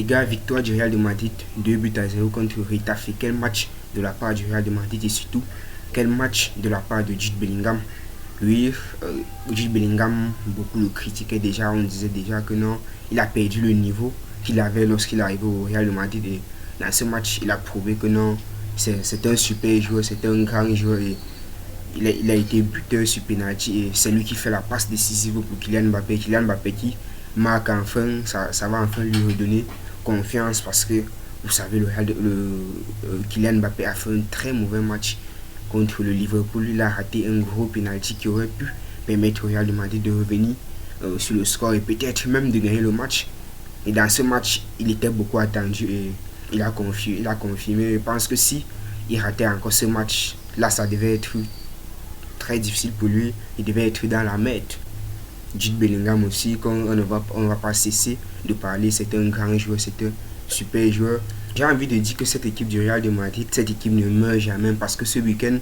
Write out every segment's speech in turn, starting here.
Les gars, victoire du Real de Madrid, 2 buts à 0 contre Retafe. Quel match de la part du Real de Madrid et surtout, quel match de la part de Jude Bellingham. Oui, Jude Bellingham, beaucoup le critiquaient déjà, on disait déjà que non, il a perdu le niveau qu'il avait lorsqu'il arrivait au Real de Madrid. Et dans ce match, il a prouvé que non, c'est un super joueur, c'est un grand joueur. Et il a été buteur sur penalty et c'est lui qui fait la passe décisive pour Kylian Mbappé. Kylian Mbappé qui marque enfin, ça va enfin lui redonner confiance parce que vous savez, Kylian Mbappé a fait un très mauvais match contre le Liverpool. Il a raté un gros penalty qui aurait pu permettre au Real de Madrid de revenir sur le score et peut-être même de gagner le match. Et dans ce match, il était beaucoup attendu et il a confirmé. Je pense que si il ratait encore ce match, là ça devait être très difficile pour lui. Il devait être dans la merde. Jude Bellingham aussi, on ne va pas cesser de parler. C'est un grand joueur, c'est un super joueur. J'ai envie de dire que cette équipe du Real de Madrid, cette équipe ne meurt jamais parce que ce week-end,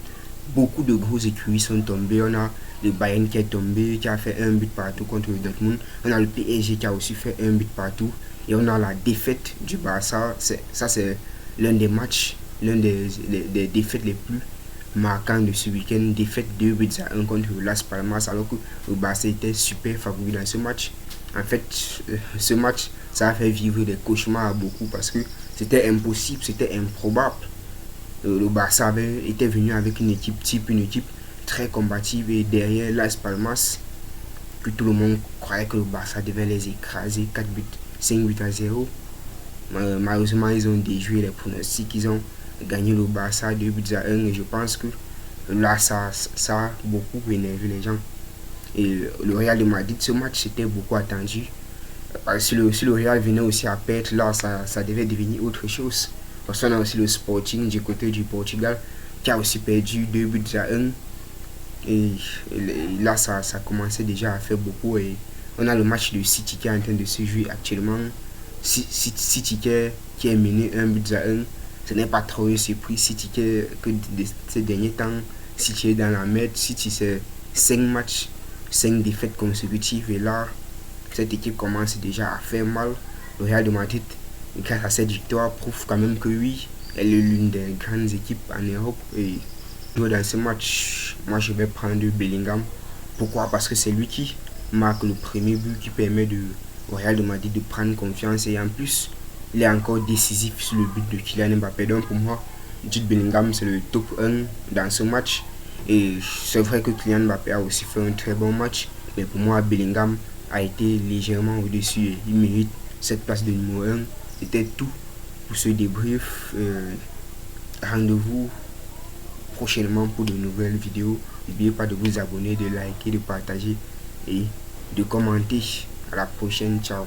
beaucoup de grosses écuries sont tombées. On a le Bayern qui est tombé, qui a fait un but partout contre le Dortmund. On a le PSG qui a aussi fait un but partout. Et on a la défaite du Barça. Ça, c'est l'un des matchs, l'un des défaites les plus marquant de ce week-end. Défaite 2 buts à 1 contre Las Palmas alors que le Barça était super favori dans ce match. En fait, ce match, ça a fait vivre des cauchemars à beaucoup parce que c'était impossible, c'était improbable. Le Barça était venu avec une équipe type, une équipe très combative et derrière Las Palmas, que tout le monde croyait que le Barça devait les écraser 4 buts, 5 buts à 0. Malheureusement, ils ont déjoué les pronostics, ils ont gagné le Barça 2 buts à 1 et je pense que là, ça a beaucoup énervé les gens. Et le Real de Madrid, ce match, c'était beaucoup attendu. Si le Real venait aussi à perdre, là, ça devait devenir autre chose. Parce qu'on a aussi le Sporting du côté du Portugal qui a aussi perdu 2 buts à 1. Et là, ça commençait déjà à faire beaucoup. Et on a le match de City qui est en train de se jouer actuellement. City qui est mené 1 but à 1. Ce n'est pas trop surpris. City que ces derniers temps, City est dans la merde. City, c'est 5 matchs, 5 défaites consécutives. Et là, cette équipe commence déjà à faire mal. Le Real de Madrid, grâce à cette victoire, prouve quand même que oui, elle est l'une des grandes équipes en Europe. Et dans ce match, moi je vais prendre Bellingham. Pourquoi? Parce que c'est lui qui marque le premier but qui permet au Real de Madrid de prendre confiance. Et en plus, il est encore décisif sur le but de Kylian Mbappé. Donc pour moi, Jude Bellingham c'est le top 1 dans ce match. Et c'est vrai que Kylian Mbappé a aussi fait un très bon match. Mais pour moi, Bellingham a été légèrement au-dessus et il mérite cette place de numéro 1. C'était tout pour ce débrief. Rendez-vous prochainement pour de nouvelles vidéos. N'oubliez pas de vous abonner, de liker, de partager et de commenter. À la prochaine, ciao.